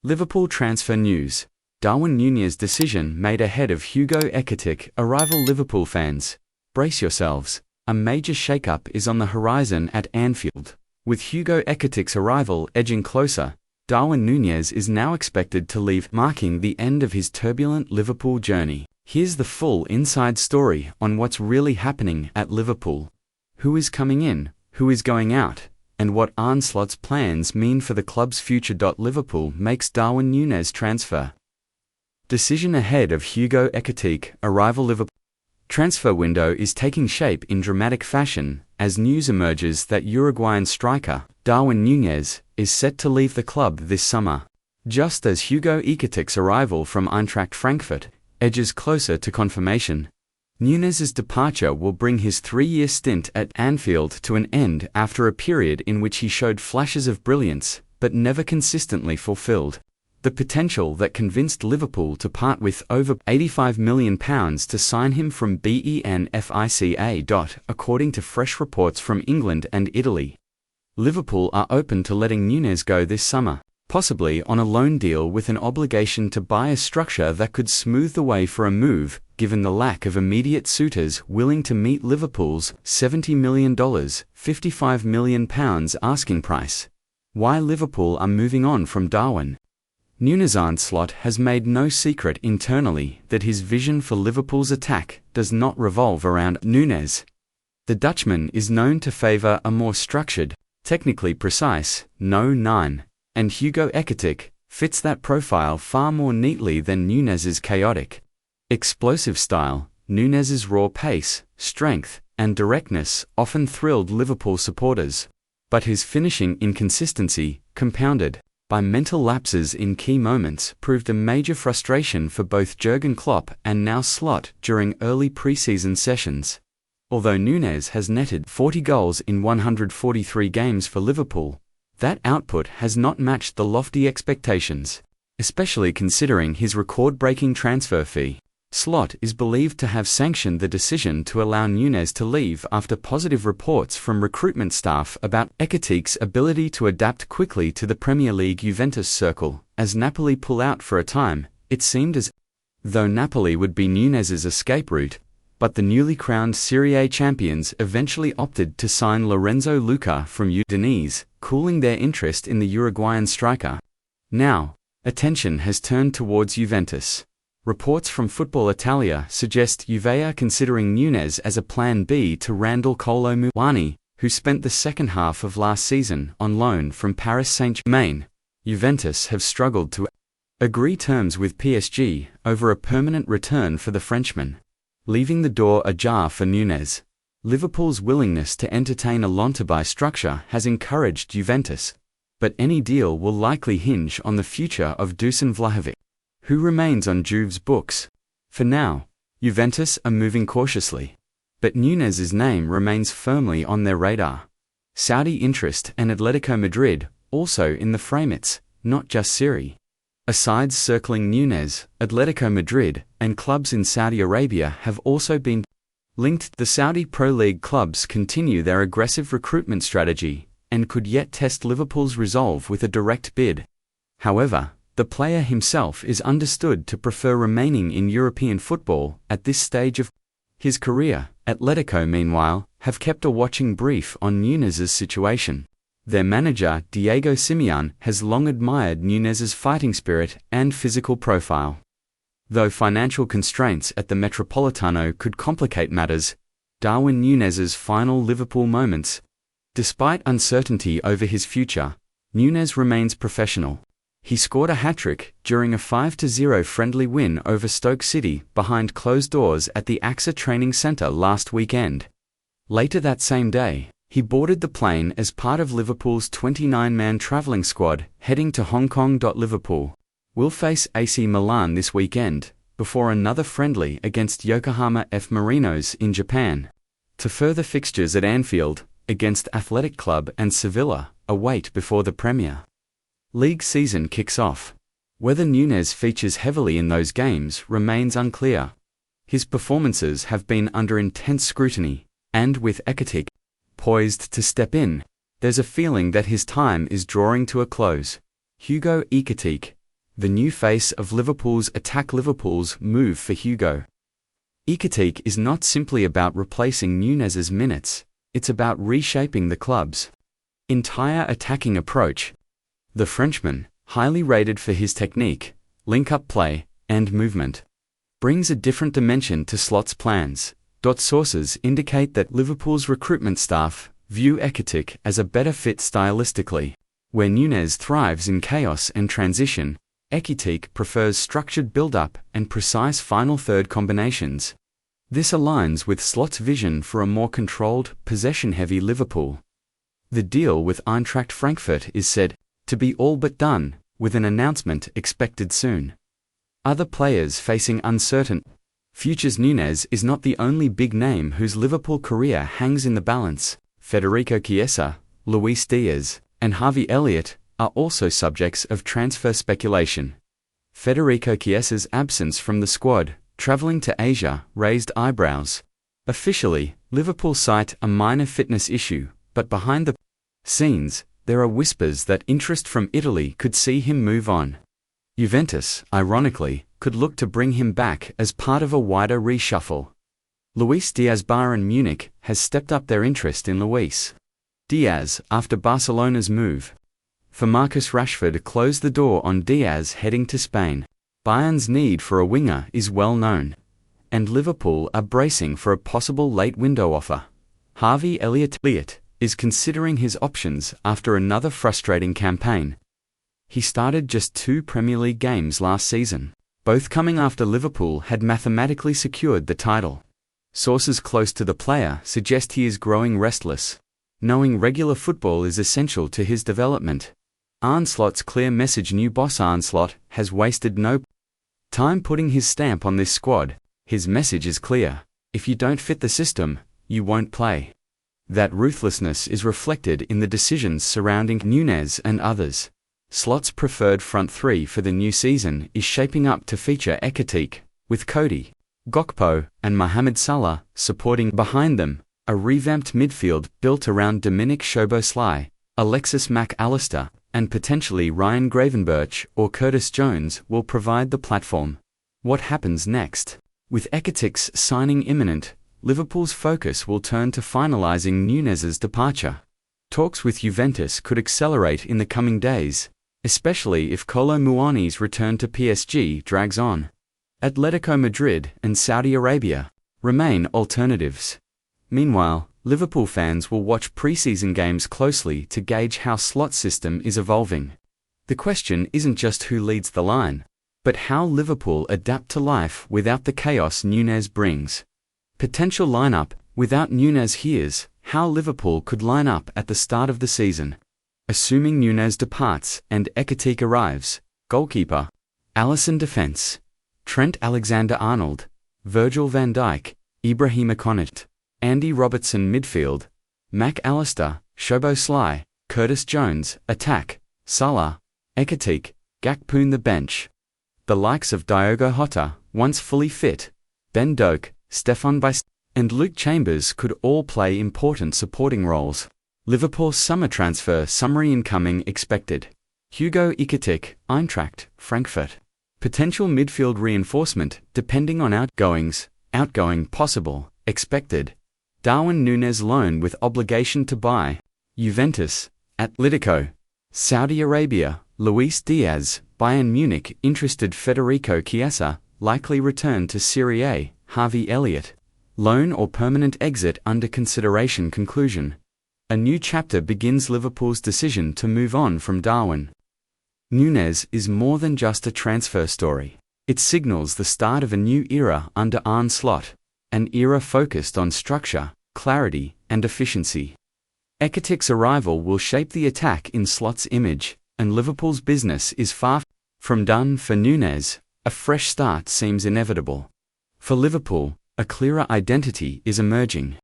Liverpool transfer news. Darwin Nunez decision made ahead of Hugo Ekitike arrival. Liverpool fans, brace yourselves. A major shakeup is on the horizon at Anfield. With Hugo Ekitike's arrival edging closer, Darwin Nunez is now expected to leave, marking the end of his turbulent Liverpool journey. Here's the full inside story on what's really happening at Liverpool. Who is coming in, who is going out, and what Arne Slot's plans mean for the club's future. Liverpool makes Darwin Nunez transfer decision ahead of Hugo Ekitike arrival. Liverpool transfer window is taking shape in dramatic fashion as news emerges that Uruguayan striker Darwin Nunez is set to leave the club this summer. Just as Hugo Ekitike's arrival from Eintracht Frankfurt edges closer to confirmation, Nunez's departure will bring his 3-year stint at Anfield to an end after a period in which he showed flashes of brilliance but never consistently fulfilled the potential that convinced Liverpool to part with over £85 million to sign him from Benfica. According to fresh reports from England and Italy, Liverpool are open to letting Nunez go this summer, possibly on a loan deal with an obligation to buy a structure that could smooth the way for a move, given the lack of immediate suitors willing to meet Liverpool's $70 million, £55 million asking price. Why Liverpool are moving on from Darwin. Nunez. Arne Slot has made no secret internally that his vision for Liverpool's attack does not revolve around Nunez. The Dutchman is known to favour a more structured, technically precise, No-9, and Hugo Ekitike fits that profile far more neatly than Nunez's chaotic, explosive style. Nunez's raw pace, strength, and directness often thrilled Liverpool supporters, but his finishing inconsistency, compounded by mental lapses in key moments, proved a major frustration for both Jurgen Klopp and now Slot during early pre-season sessions. Although Nunez has netted 40 goals in 143 games for Liverpool, that output has not matched the lofty expectations, especially considering his record-breaking transfer fee. Slot is believed to have sanctioned the decision to allow Nunez to leave after positive reports from recruitment staff about Ekitike's ability to adapt quickly to the Premier League Juventus circle. As Napoli pull out for a time, it seemed as though Napoli would be Nunez's escape route, but the newly crowned Serie A champions eventually opted to sign Lorenzo Luca from Udinese, cooling their interest in the Uruguayan striker. Now, attention has turned towards Juventus. Reports from Football Italia suggest Juve are considering Nunez as a plan B to Randal Kolo Muani, who spent the second half of last season on loan from Paris Saint-Germain. Juventus have struggled to agree terms with PSG over a permanent return for the Frenchman, leaving the door ajar for Nunez. Liverpool's willingness to entertain a loan-to-buy structure has encouraged Juventus, but any deal will likely hinge on the future of Dusan Vlahovic, who remains on Juve's books. For now, Juventus are moving cautiously, but Nunez's name remains firmly on their radar. Saudi interest and Atletico Madrid also in the frame. It's not just Serie A sides circling Nunez. Atletico Madrid and clubs in Saudi Arabia have also been linked. The Saudi Pro League clubs continue their aggressive recruitment strategy and could yet test Liverpool's resolve with a direct bid. However, the player himself is understood to prefer remaining in European football at this stage of his career. Atletico, meanwhile, have kept a watching brief on Nunez's situation. Their manager, Diego Simeone, has long admired Nunez's fighting spirit and physical profile. Though financial constraints at the Metropolitano could complicate matters, Darwin Nunez's final Liverpool moments. Despite uncertainty over his future, Nunez remains professional. He scored a hat-trick during a 5-0 friendly win over Stoke City behind closed doors at the AXA Training Centre last weekend. Later that same day, he boarded the plane as part of Liverpool's 29-man travelling squad heading to Hong Kong. Liverpool will face AC Milan this weekend, before another friendly against Yokohama F. Marinos in Japan. To further fixtures at Anfield, against Athletic Club and Sevilla, await before the Premier League season kicks off. Whether Nunez features heavily in those games remains unclear. His performances have been under intense scrutiny, and with Ekitike poised to step in, there's a feeling that his time is drawing to a close. Hugo Ekitike, the new face of Liverpool's attack. Liverpool's move for Hugo Ekitike is not simply about replacing Nunez's minutes, it's about reshaping the club's entire attacking approach. The Frenchman, highly rated for his technique, link-up play, and movement, brings a different dimension to Slot's plans. Sources indicate that Liverpool's recruitment staff view Ekitike as a better fit stylistically. Where Nunez thrives in chaos and transition, Ekitike prefers structured build-up and precise final third combinations. This aligns with Slot's vision for a more controlled, possession-heavy Liverpool. The deal with Eintracht Frankfurt is said to be all but done, with an announcement expected soon. Other players facing uncertain futures. Nunez is not the only big name whose Liverpool career hangs in the balance. Federico Chiesa, Luis Diaz, and Harvey Elliott are also subjects of transfer speculation. Federico Chiesa's absence from the squad, travelling to Asia, raised eyebrows. Officially, Liverpool cite a minor fitness issue, but behind the scenes, there are whispers that interest from Italy could see him move on. Juventus, ironically, could look to bring him back as part of a wider reshuffle. Luis Diaz. Bayern Munich has stepped up their interest in Luis Diaz after Barcelona's move for Marcus Rashford closed the door on Diaz heading to Spain. Bayern's need for a winger is well known, and Liverpool are bracing for a possible late window offer. Harvey Elliott is considering his options after another frustrating campaign. He started just 2 Premier League games last season, both coming after Liverpool had mathematically secured the title. Sources close to the player suggest he is growing restless, knowing regular football is essential to his development. Arne Slot's clear message. New boss Arne Slot has wasted no time putting his stamp on this squad. His message is clear: if you don't fit the system, you won't play. That ruthlessness is reflected in the decisions surrounding Nunez and others. Slot's preferred front three for the new season is shaping up to feature Ekitike, with Cody Gakpo and Mohamed Salah supporting behind them. A revamped midfield built around Dominic Szoboszlai, Alexis Mac Allister, and potentially Ryan Gravenberch or Curtis Jones will provide the platform. What happens next? With Ekitike's signing imminent, Liverpool's focus will turn to finalising Nunez's departure. Talks with Juventus could accelerate in the coming days, especially if Kolo Muani's return to PSG drags on. Atletico Madrid and Saudi Arabia remain alternatives. Meanwhile, Liverpool fans will watch pre-season games closely to gauge how Slot's system is evolving. The question isn't just who leads the line, but how Liverpool adapt to life without the chaos Nunez brings. Potential lineup without Nunez. Here's how Liverpool could line up at the start of the season. Assuming Nunez departs and Ekitike arrives: goalkeeper, Alisson; defense, Trent Alexander-Arnold, Virgil van Dijk, Ibrahima Konate, Andy Robertson; midfield, Mac Allister, Szoboszlai, Curtis Jones; attack, Salah, Ekitike, Gakpo; the bench, the likes of Diogo Jota, once fully fit, Ben Doak, Stefan Bais, and Luke Chambers could all play important supporting roles. Liverpool's summer transfer summary: incoming expected: Hugo Ekitike, Eintracht Frankfurt. Potential midfield reinforcement depending on outgoing possible, expected: Darwin Nunez loan with obligation to buy, Juventus, Atletico, Saudi Arabia, Luis Diaz, Bayern Munich interested: Federico Chiesa, likely return to Serie A, Harvey Elliott, loan or permanent exit under consideration. Conclusion: a new chapter begins. Liverpool's decision to move on from Darwin Nunez is more than just a transfer story. It signals the start of a new era under Arne Slot, an era focused on structure, clarity, and efficiency. Ekitike's arrival will shape the attack in Slot's image, and Liverpool's business is far from done. For Nunez, a fresh start seems inevitable. For Liverpool, a clearer identity is emerging.